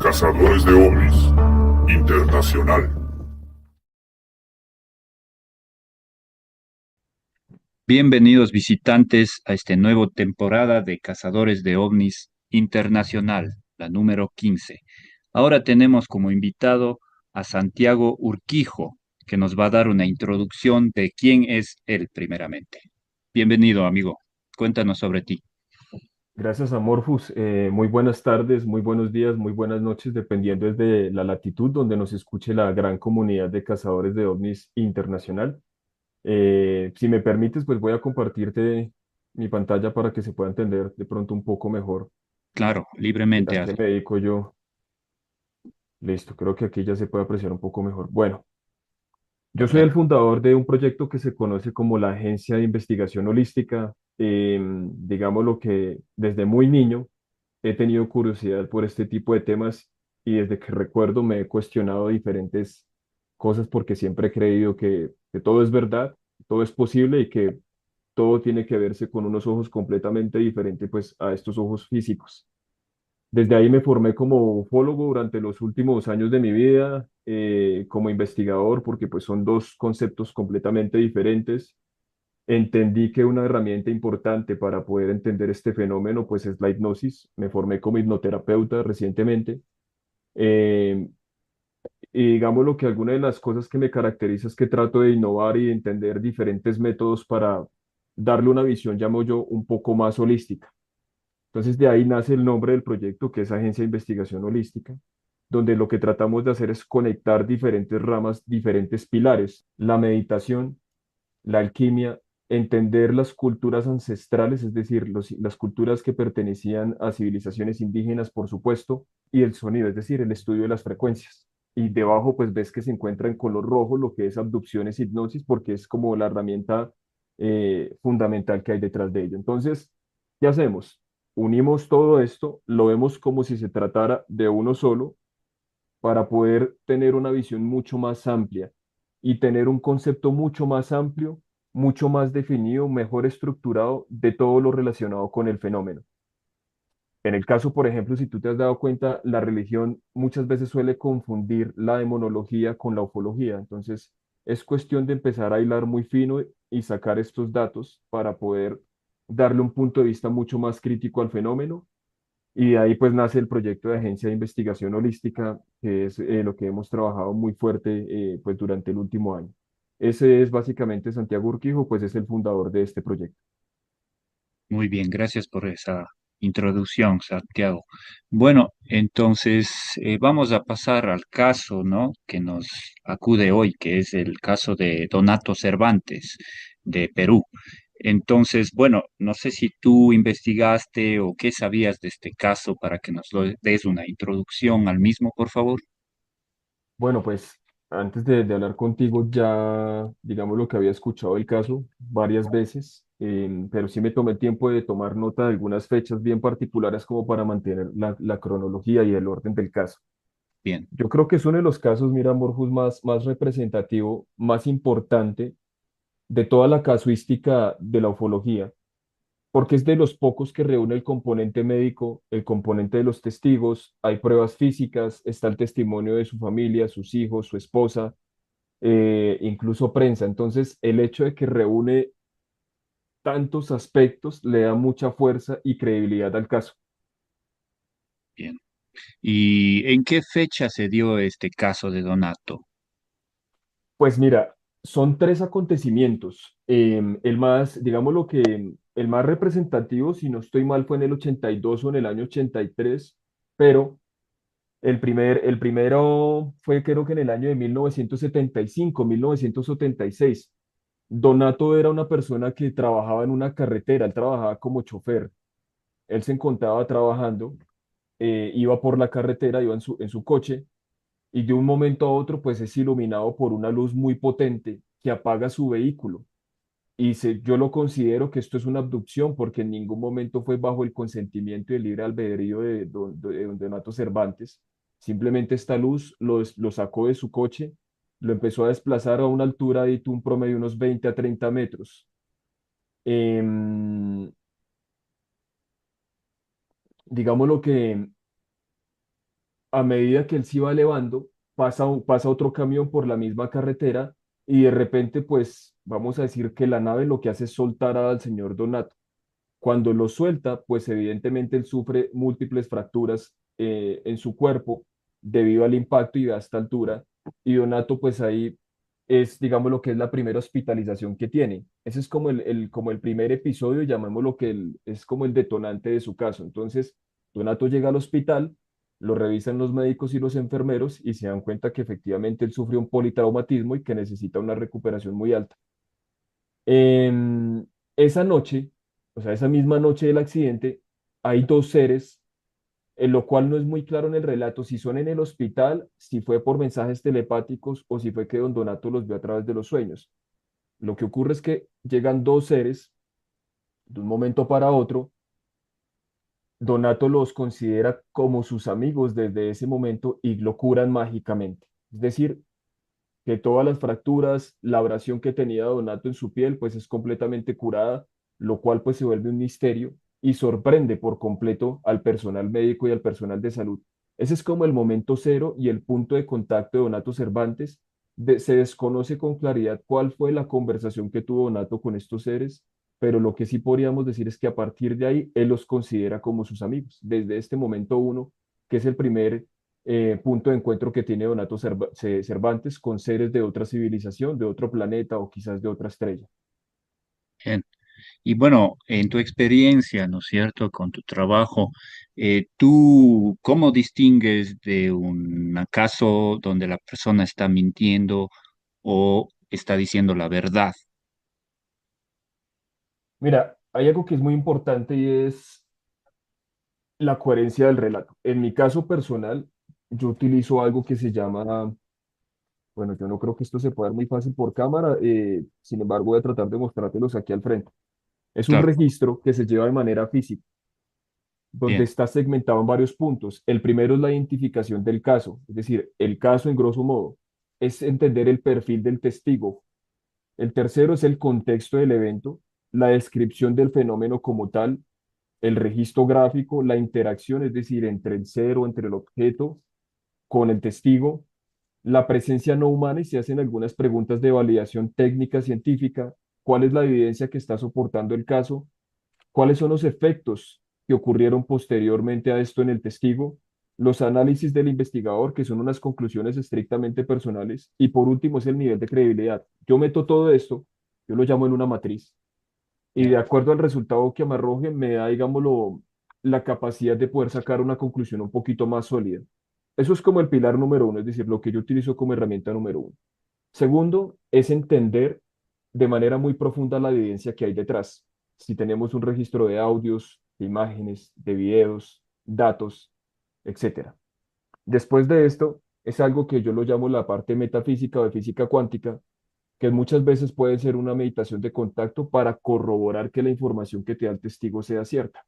Cazadores de ovnis internacional. Bienvenidos visitantes a esta nueva temporada de Cazadores de OVNIs Internacional, la número 15. Ahora tenemos como invitado a Santiago Urquijo, que nos va a dar una introducción de quién es él primeramente. Bienvenido, amigo. Cuéntanos sobre ti. Gracias, Amorphous. Muy buenas tardes, muy buenos días, muy buenas noches, dependiendo desde la latitud donde nos escuche la gran comunidad de cazadores de ovnis internacional. Si me permites, pues voy a compartirte mi pantalla para que se pueda entender de pronto un poco mejor Claro, libremente a qué hazlo. me dedico yo. Listo, creo que aquí ya se puede apreciar un poco mejor. Bueno, yo soy el Correcto. fundador de un proyecto que se conoce como la Agencia de Investigación Holística. Digamos lo que desde muy niño he tenido curiosidad por este tipo de temas y desde que recuerdo me he cuestionado diferentes cosas porque siempre he creído que todo es verdad, todo es posible y que todo tiene que verse con unos ojos completamente diferentes pues a estos ojos físicos. Desde ahí me formé como ufólogo durante los últimos años de mi vida, como investigador, porque pues son dos conceptos completamente diferentes. Entendí que una herramienta importante para poder entender este fenómeno pues es la hipnosis. Me formé como hipnoterapeuta recientemente. Eh, y digamos lo que alguna de las cosas que me caracteriza es que trato de innovar y de entender diferentes métodos para darle una visión, llamo yo, un poco más holística. Entonces de ahí nace el nombre del proyecto, que es Agencia de Investigación Holística, donde lo que tratamos de hacer es conectar diferentes ramas, diferentes pilares, la meditación, la alquimia, entender las culturas ancestrales, es decir, las culturas que pertenecían a civilizaciones indígenas, por supuesto, y el sonido, es decir, el estudio de las frecuencias. Y debajo, pues ves que se encuentra en color rojo lo que es abducciones, hipnosis, porque es como la herramienta fundamental que hay detrás de ello. Entonces, ¿qué hacemos? Unimos todo esto, lo vemos como si se tratara de uno solo para poder tener una visión mucho más amplia y tener un concepto mucho más amplio, mucho más definido, mejor estructurado de todo lo relacionado con el fenómeno. En el caso, por ejemplo, si tú te has dado cuenta, la religión muchas veces suele confundir la demonología con la ufología. Entonces, es cuestión de empezar a hilar muy fino y sacar estos datos para poder darle un punto de vista mucho más crítico al fenómeno y de ahí pues nace el proyecto de Agencia de Investigación Holística, que es lo que hemos trabajado muy fuerte pues durante el último año. Ese es básicamente Santiago Urquijo, pues es el fundador de este proyecto. Muy bien, gracias por esa introducción, Santiago. Bueno, entonces vamos a pasar al caso, ¿no? Que nos acude hoy, que es el caso de Donato Cervantes de Perú. Entonces, bueno, no sé si tú investigaste o qué sabías de este caso para que nos des una introducción al mismo, por favor. Bueno, pues antes de hablar contigo ya, digamos lo que había escuchado el caso varias veces, pero sí me tomé el tiempo de tomar nota de algunas fechas bien particulares como para mantener la cronología y el orden del caso. Bien, Yo creo que es uno de los casos, mira, Morjus, más representativo, más importante de toda la casuística de la ufología, porque es de los pocos que reúne el componente médico, el componente de los testigos, hay pruebas físicas, está el testimonio de su familia, sus hijos, su esposa, incluso prensa. Entonces, el hecho de que reúne tantos aspectos le da mucha fuerza y credibilidad al caso. bien. ¿Y en qué fecha se dio este caso de Donato? Pues mira, son tres acontecimientos. El más, digamos lo que, el más representativo, si no estoy mal, fue en el 82 o en el año 83, pero el primero fue creo que en el año de 1975, 1976. Donato era una persona que trabajaba en una carretera, él trabajaba como chofer. Él se encontraba trabajando, iba por la carretera, iba en su coche y de un momento a otro pues es iluminado por una luz muy potente que apaga su vehículo. Yo lo considero que esto es una abducción porque en ningún momento fue bajo el consentimiento y el libre albedrío de don Donato Cervantes. Simplemente esta luz lo sacó de su coche, lo empezó a desplazar a una altura de un promedio de unos 20 a 30 metros. Em, digamos lo que a medida que él se iba elevando, pasa otro camión por la misma carretera y de repente, pues, vamos a decir que la nave lo que hace es soltar al señor Donato. Cuando lo suelta, pues evidentemente él sufre múltiples fracturas en su cuerpo debido al impacto y a esta altura. Y Donato, pues ahí es, digamos, lo que es la primera hospitalización que tiene. Ese es como como el primer episodio, llamémoslo que es como el detonante de su caso. Entonces, Donato llega al hospital, lo revisan los médicos y los enfermeros y se dan cuenta que efectivamente él sufrió un politraumatismo y que necesita una recuperación muy alta. Em, esa noche, o sea, esa misma noche del accidente, hay dos seres, en lo cual no es muy claro en el relato si son en el hospital, si fue por mensajes telepáticos o si fue que Don Donato los vio a través de los sueños. Lo que ocurre es que llegan dos seres de un momento para otro. Donato los considera como sus amigos desde ese momento y lo curan mágicamente. Es decir, que todas las fracturas, la abrasión que tenía Donato en su piel, pues es completamente curada, lo cual pues se vuelve un misterio y sorprende por completo al personal médico y al personal de salud. Ese es como el momento cero y el punto de contacto de Donato Cervantes. Se desconoce con claridad cuál fue la conversación que tuvo Donato con estos seres, pero lo que sí podríamos decir es que a partir de ahí él los considera como sus amigos. Desde este momento uno, que es el primer punto de encuentro que tiene Donato Cervantes con seres de otra civilización, de otro planeta o quizás de otra estrella. Bien. Y bueno, en tu experiencia, ¿no es cierto?, con tu trabajo, ¿tú cómo distingues de un caso donde la persona está mintiendo o está diciendo la verdad? Mira, hay algo que es muy importante y es la coherencia del relato. En mi caso personal, yo utilizo algo que se llama, bueno, yo no creo que esto se pueda ver muy fácil por cámara, sin embargo voy a tratar de mostrártelos aquí al frente. Es un Claro, registro que se lleva de manera física, donde bien, está segmentado en varios puntos. El primero es la identificación del caso, es decir, el caso en grosso modo es entender el perfil del testigo. El tercero es el contexto del evento, la descripción del fenómeno como tal, el registro gráfico, la interacción, es decir, entre el ser o entre el objeto con el testigo, la presencia no humana y se hacen algunas preguntas de validación técnica científica, cuál es la evidencia que está soportando el caso, cuáles son los efectos que ocurrieron posteriormente a esto en el testigo, los análisis del investigador, que son unas conclusiones estrictamente personales, y por último es el nivel de credibilidad. Yo meto todo esto, yo lo llamo en una matriz, y de ya, acuerdo al resultado que me arroje, me da, digámoslo, la capacidad de poder sacar una conclusión un poquito más sólida. Eso es como el pilar número uno, es decir, lo que yo utilizo como herramienta número uno. Segundo, es entender de manera muy profunda la evidencia que hay detrás. Si tenemos un registro de audios, de imágenes, de videos, datos, etcétera. Después de esto, es algo que yo lo llamo la parte metafísica o de física cuántica, que muchas veces puede ser una meditación de contacto para corroborar que la información que te da el testigo sea cierta.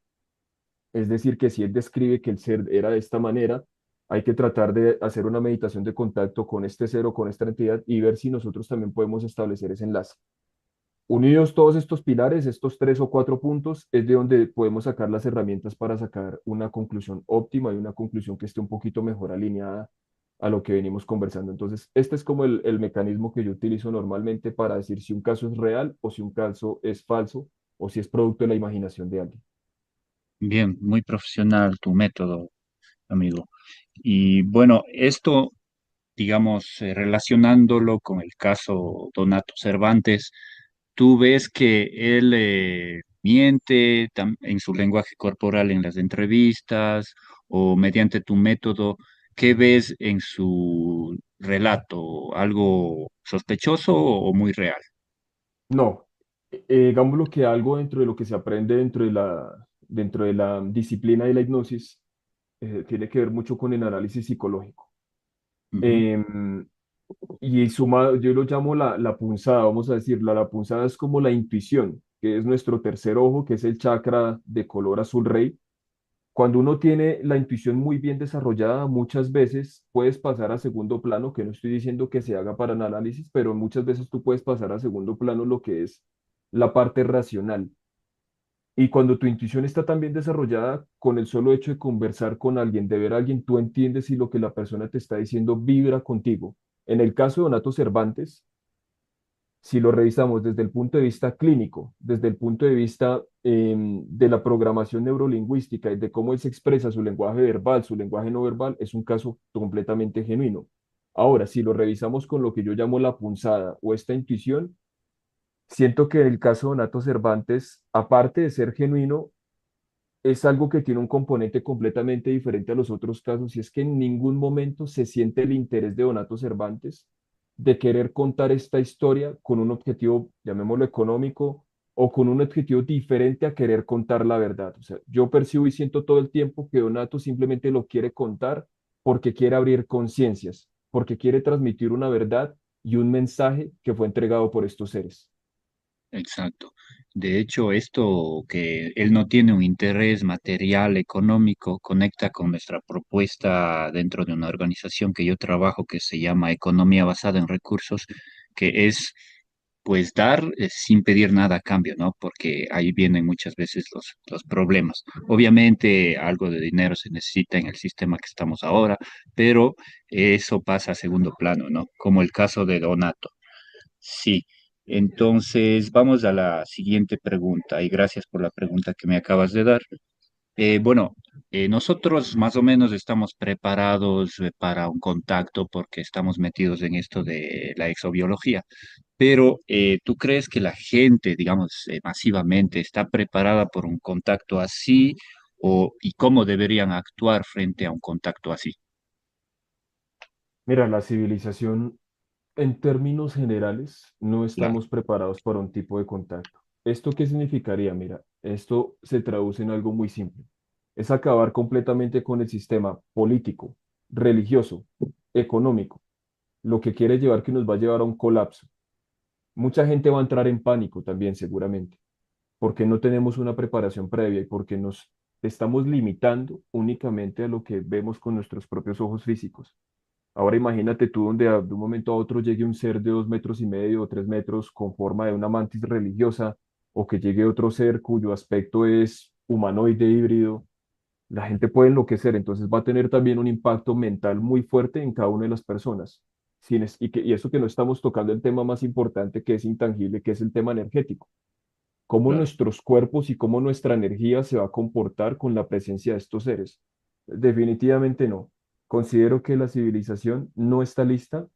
Es decir, que si él describe que el ser era de esta manera, hay que tratar de hacer una meditación de contacto con este ser o con esta entidad y ver si nosotros también podemos establecer ese enlace. Unidos todos estos pilares, estos tres o cuatro puntos, es de donde podemos sacar las herramientas para sacar una conclusión óptima y una conclusión que esté un poquito mejor alineada a lo que venimos conversando. Entonces, este es como el mecanismo que yo utilizo normalmente para decir si un caso es real o si un caso es falso o si es producto de la imaginación de alguien. bien, muy profesional tu método, amigo. Y bueno, esto, digamos, relacionándolo con el caso Donato Cervantes, tú ves que él miente en su lenguaje corporal en las entrevistas o mediante tu método. ¿Qué ves en su relato? ¿Algo sospechoso o muy real? No, digámoslo que algo dentro de lo que se aprende dentro de la disciplina de la hipnosis tiene que ver mucho con el análisis psicológico. Ujú. Em, y suma, yo lo llamo la punzada, vamos a decirlo, la punzada es como la intuición, que es nuestro tercer ojo, que es el chakra de color azul rey. Cuando uno tiene la intuición muy bien desarrollada, muchas veces puedes pasar a segundo plano, que no estoy diciendo que se haga para el análisis, pero muchas veces tú puedes pasar a segundo plano lo que es la parte racional Y cuando tu intuición está tan bien desarrollada, con el solo hecho de conversar con alguien, de ver a alguien, tú entiendes si lo que la persona te está diciendo vibra contigo. En el caso de Donato Cervantes, si lo revisamos desde el punto de vista clínico, desde el punto de vista de la programación neurolingüística y de cómo él se expresa su lenguaje verbal, su lenguaje no verbal, es un caso completamente genuino. Ahora, si lo revisamos con lo que yo llamo la punzada o esta intuición, siento que el caso de Donato Cervantes, aparte de ser genuino, es algo que tiene un componente completamente diferente a los otros casos, y es que en ningún momento se siente el interés de Donato Cervantes de querer contar esta historia con un objetivo, llamémoslo económico, o con un objetivo diferente a querer contar la verdad. O sea, yo percibo y siento todo el tiempo que Donato simplemente lo quiere contar porque quiere abrir conciencias, porque quiere transmitir una verdad y un mensaje que fue entregado por estos seres. Exacto. De hecho, esto que él no tiene un interés material, económico, conecta con nuestra propuesta dentro de una organización que yo trabajo que se llama Economía Basada en Recursos, que es pues dar sin pedir nada a cambio, ¿no? Porque ahí vienen muchas veces los problemas. Obviamente algo de dinero se necesita en el sistema que estamos ahora, pero eso pasa a segundo plano, ¿no? Como el caso de Donato. Sí, entonces vamos a la siguiente pregunta y gracias por la pregunta que me acabas de dar. Bueno, nosotros más o menos estamos preparados para un contacto porque estamos metidos en esto de la exobiología, pero ¿tú crees que la gente, digamos, masivamente está preparada por un contacto así y cómo deberían actuar frente a un contacto así? Mira, la civilización en términos generales, no Claro, estamos preparados para un tipo de contacto. ¿Esto qué significaría? Mira, esto se traduce en algo muy simple. Es acabar completamente con el sistema político, religioso, económico, lo que quiere llevar que nos va a llevar a un colapso. Mucha gente va a entrar en pánico también, seguramente, porque no tenemos una preparación previa y porque nos estamos limitando únicamente a lo que vemos con nuestros propios ojos físicos. Ahora imagínate tú donde de un momento a otro llegue un ser de 2,5 metros o 3 metros con forma de una mantis religiosa, o que llegue otro ser cuyo aspecto es humanoide híbrido. La gente puede enloquecer, entonces va a tener también un impacto mental muy fuerte en cada una de las personas. Y eso que no estamos tocando el tema más importante, que es intangible, que es el tema energético. Cómo claro. nuestros cuerpos y cómo nuestra energía se va a comportar con la presencia de estos seres. Definitivamente no. Considero que la civilización no está lista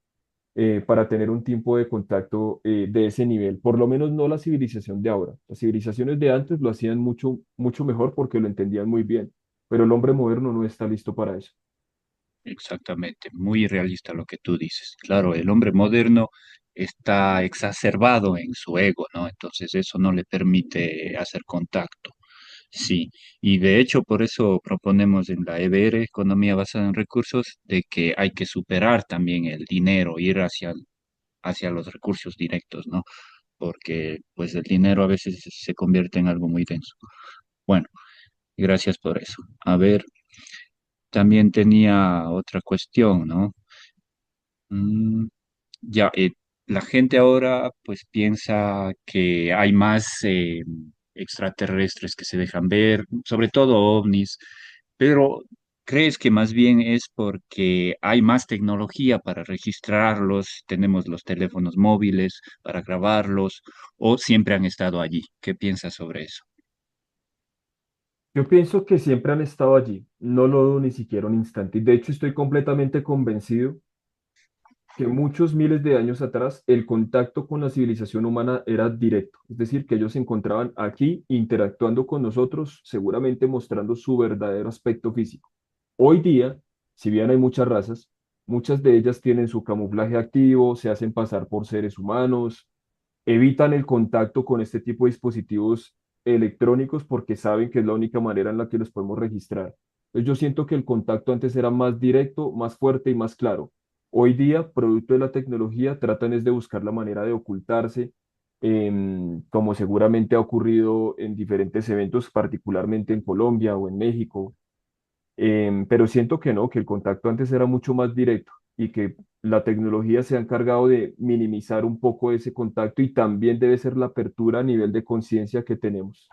para tener un tipo de contacto de ese nivel, por lo menos no la civilización de ahora. Las civilizaciones de antes lo hacían mucho, mucho mejor porque lo entendían muy bien, pero el hombre moderno no está listo para eso. Exactamente, muy realista lo que tú dices. Claro, el hombre moderno está exacerbado en su ego, ¿no? Entonces eso no le permite hacer contacto. Sí, y de hecho por eso proponemos en la EBR, Economía Basada en Recursos, de que hay que superar también el dinero, ir hacia los recursos directos, ¿no? Porque pues el dinero a veces se convierte en algo muy denso. Bueno, gracias por eso. A ver, también tenía otra cuestión, ¿no? Mm, ya, la gente ahora pues piensa que hay más extraterrestres que se dejan ver, sobre todo ovnis, pero ¿crees que más bien es porque hay más tecnología para registrarlos, tenemos los teléfonos móviles para grabarlos, o siempre han estado allí? ¿Qué piensas sobre eso? Yo pienso que siempre han estado allí, no lo dudo ni siquiera un instante, y de hecho estoy completamente convencido que muchos miles de años atrás el contacto con la civilización humana era directo, es decir, que ellos se encontraban aquí interactuando con nosotros, seguramente mostrando su verdadero aspecto físico. Hoy día, si bien hay muchas razas, muchas de ellas tienen su camuflaje activo, se hacen pasar por seres humanos, evitan el contacto con este tipo de dispositivos electrónicos porque saben que es la única manera en la que los podemos registrar. Entonces, yo siento que el contacto antes era más directo, más fuerte y más claro. Hoy día, producto de la tecnología, tratan es de buscar la manera de ocultarse, como seguramente ha ocurrido en diferentes eventos, particularmente en Colombia o en México. Pero siento que no, que el contacto antes era mucho más directo y que la tecnología se ha encargado de minimizar un poco ese contacto, y también debe ser la apertura a nivel de conciencia que tenemos.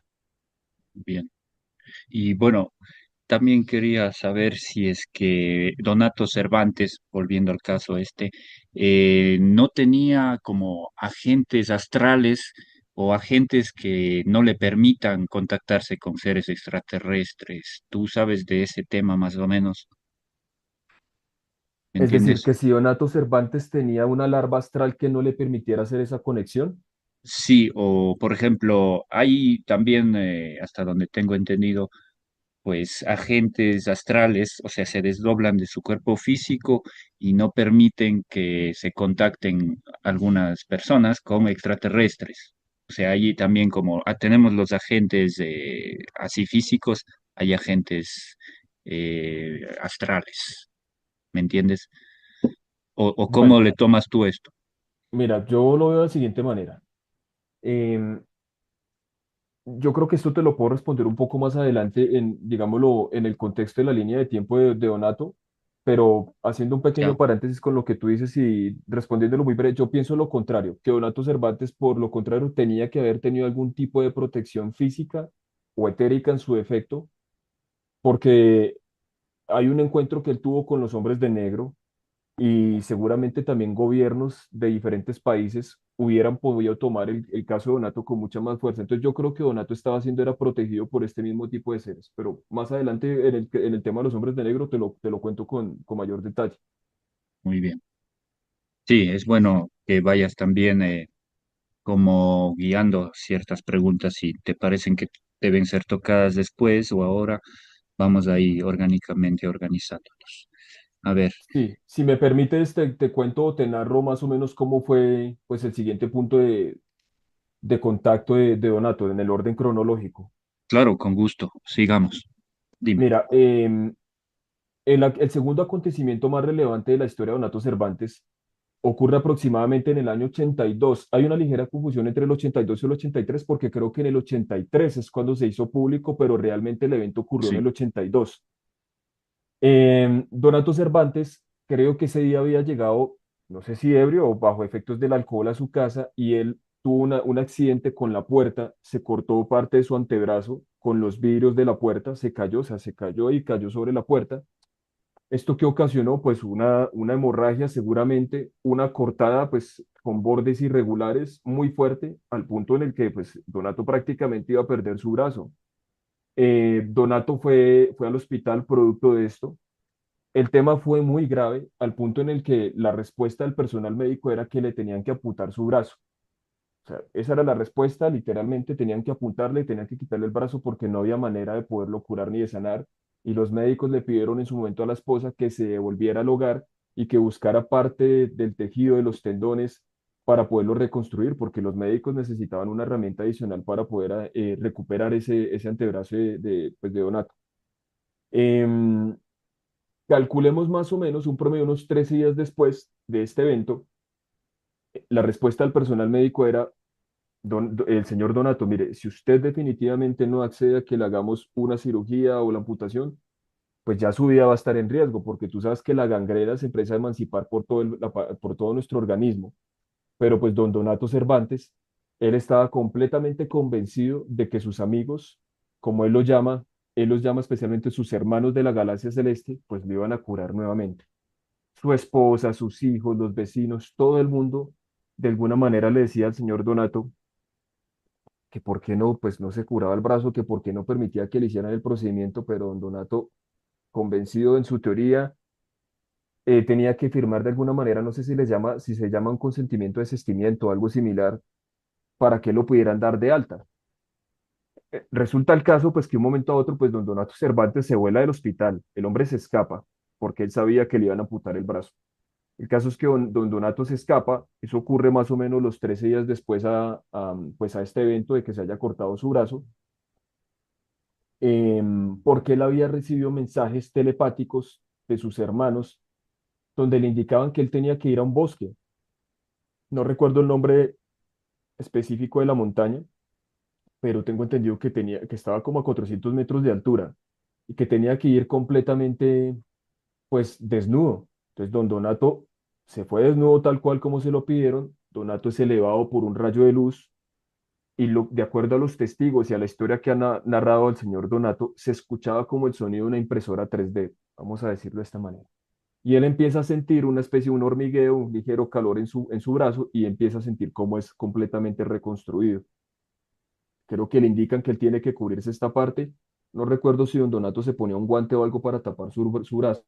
Bien. Y bueno, también quería saber si es que Donato Cervantes, volviendo al caso este, no tenía como agentes astrales o agentes que no le permitan contactarse con seres extraterrestres. ¿Tú sabes de ese tema más o menos? ¿Me Es decir, entiendes? que si Donato Cervantes tenía una larva astral que no le permitiera hacer esa conexión. Sí, o por ejemplo, hay también, hasta donde tengo entendido, pues agentes astrales, o sea, se desdoblan de su cuerpo físico y no permiten que se contacten algunas personas con extraterrestres. O sea, allí también como tenemos los agentes así físicos, hay agentes astrales, ¿me entiendes? O cómo Bueno, le tomas tú esto? mira, yo lo veo de la siguiente manera. Em, yo creo que esto te lo puedo responder un poco más adelante en, digámoslo, en el contexto de la línea de tiempo de Donato, pero haciendo un pequeño Ya, paréntesis con lo que tú dices y respondiéndolo muy breve, yo pienso lo contrario, que Donato Cervantes, por lo contrario, tenía que haber tenido algún tipo de protección física o etérica en su defecto, porque hay un encuentro que él tuvo con los hombres de negro y seguramente también gobiernos de diferentes países hubieran podido tomar el caso de Donato con mucha más fuerza. Entonces yo creo que Donato estaba siendo era protegido por este mismo tipo de seres, pero más adelante en el tema de los hombres de negro te lo cuento con mayor detalle. muy bien. Sí, es bueno que vayas también como guiando ciertas preguntas si te parecen que deben ser tocadas después o ahora, vamos ahí orgánicamente organizándonos. A ver, Sí, si me permites, te cuento o te narro más o menos cómo fue pues, el siguiente punto de contacto de Donato en el orden cronológico. claro, con gusto, sigamos. Dime. Mira, el segundo acontecimiento más relevante de la historia de Donato Cervantes ocurre aproximadamente en el año 82. Hay una ligera confusión entre el 82 y el 83 porque creo que en el 83 es cuando se hizo público, pero realmente el evento ocurrió en Sí, el 82. Donato Cervantes, creo que ese día había llegado, no sé si ebrio o bajo efectos del alcohol a su casa y él tuvo un accidente con la puerta, se cortó parte de su antebrazo con los vidrios de la puerta, se cayó, o sea, se cayó y cayó sobre la puerta. ¿Esto que ocasionó? Pues una hemorragia, seguramente, una cortada pues con bordes irregulares muy fuerte, al punto en el que pues Donato prácticamente iba a perder su brazo. Donato fue al hospital producto de esto. El tema fue muy grave, al punto en el que la respuesta del personal médico era que le tenían que amputar su brazo. O sea, esa era la respuesta, literalmente tenían que apuntarle, tenían que quitarle el brazo porque no había manera de poderlo curar ni de sanar. Y los médicos le pidieron en su momento a la esposa que se devolviera al hogar y que buscara parte del tejido de los tendones para poderlo reconstruir, porque los médicos necesitaban una herramienta adicional para poder recuperar ese antebrazo pues, de Donato. Em, calculemos más o menos un promedio unos 13 días después de este evento, la respuesta del personal médico era: el señor Donato, mire, si usted definitivamente no accede a que le hagamos una cirugía o la amputación, pues ya su vida va a estar en riesgo, porque tú sabes que la gangrena se empieza a emancipar por por todo nuestro organismo. Pero pues don Donato Cervantes, él estaba completamente convencido de que sus amigos, como él los llama especialmente sus hermanos de la galaxia celeste, pues lo iban a curar nuevamente. Su esposa, sus hijos, los vecinos, todo el mundo, de alguna manera le decía al señor Donato que por qué no, pues no se curaba el brazo, que por qué no permitía que le hicieran el procedimiento, pero don Donato, convencido en su teoría, tenía que firmar de alguna manera, no sé si les llama, si se llama un consentimiento de desistimiento o algo similar, para que lo pudieran dar de alta. Resulta el caso, pues que un momento a otro, pues don Donato Cervantes se vuela del hospital, el hombre se escapa, porque él sabía que le iban a amputar el brazo. El caso es que don Donato se escapa, eso ocurre más o menos los 13 días después pues a este evento de que se haya cortado su brazo, porque él había recibido mensajes telepáticos de sus hermanos donde le indicaban que él tenía que ir a un bosque. No recuerdo el nombre específico de la montaña, pero tengo entendido que estaba como a 400 metros de altura y que tenía que ir completamente, pues, desnudo. Entonces, don Donato se fue desnudo tal cual como se lo pidieron. Donato es elevado por un rayo de luz y de acuerdo a los testigos y a la historia que ha narrado el señor Donato, se escuchaba como el sonido de una impresora 3D, vamos a decirlo de esta manera. Y él empieza a sentir una especie de un hormigueo, un ligero calor en su brazo y empieza a sentir cómo es completamente reconstruido. Creo que le indican que él tiene que cubrirse esta parte. No recuerdo si don Donato se ponía un guante o algo para tapar su brazo.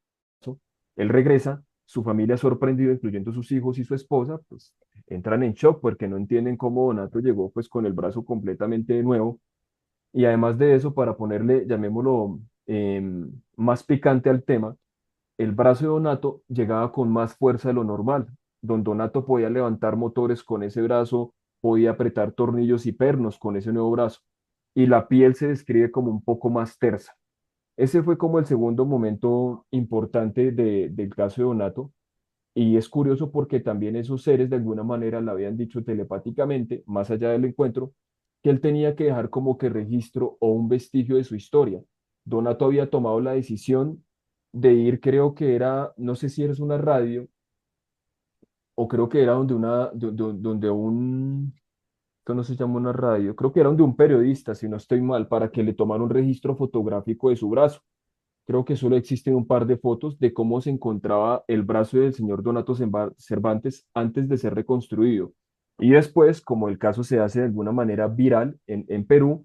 Él regresa, su familia sorprendido, incluyendo sus hijos y su esposa, pues entran en shock porque no entienden cómo Donato llegó pues con el brazo completamente nuevo. Y además de eso, para ponerle, llamémoslo, más picante al tema, el brazo de Donato llegaba con más fuerza de lo normal. Don Donato podía levantar motores con ese brazo, podía apretar tornillos y pernos con ese nuevo brazo. Y la piel se describe como un poco más tersa. Ese fue como el segundo momento importante del caso de Donato. Y es curioso porque también esos seres de alguna manera le habían dicho telepáticamente, más allá del encuentro, que él tenía que dejar como que registro o un vestigio de su historia. Donato había tomado la decisión de ir, creo que era, no sé si eres una radio, o creo que era donde un, esto no se llama una radio, creo que era donde un periodista, si no estoy mal, para que le tomara un registro fotográfico de su brazo. Creo que solo existen un par de fotos de cómo se encontraba el brazo del señor Donato Cervantes antes de ser reconstruido. Y después, como el caso se hace de alguna manera viral en Perú,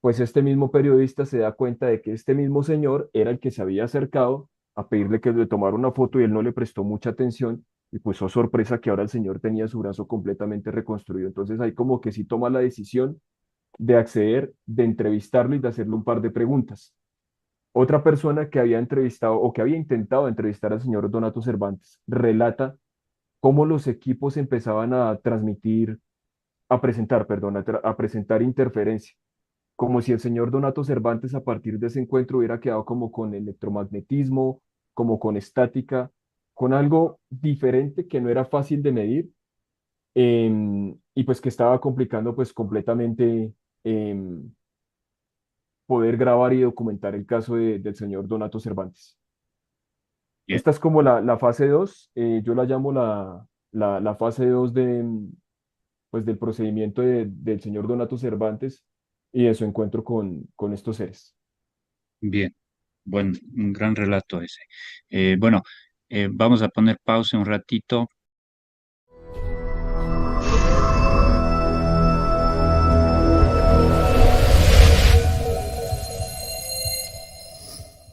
pues este mismo periodista se da cuenta de que este mismo señor era el que se había acercado a pedirle que le tomara una foto y él no le prestó mucha atención y pues oh sorpresa que ahora el señor tenía su brazo completamente reconstruido. Entonces ahí como que sí toma la decisión de acceder, de entrevistarlo y de hacerle un par de preguntas. Otra persona que había entrevistado o que había intentado entrevistar al señor Donato Cervantes relata cómo los equipos empezaban a transmitir, a presentar, perdón, a presentar interferencia, como si el señor Donato Cervantes a partir de ese encuentro hubiera quedado como con electromagnetismo, como con estática, con algo diferente que no era fácil de medir y pues que estaba complicando pues completamente em, poder grabar y documentar el caso del señor Donato Cervantes. Bien, Esta es como la fase 2. Yo la llamo la fase 2 pues, del procedimiento del señor Donato Cervantes y de su encuentro con estos seres. bien. Un gran relato ese. Bueno, vamos a poner pausa un ratito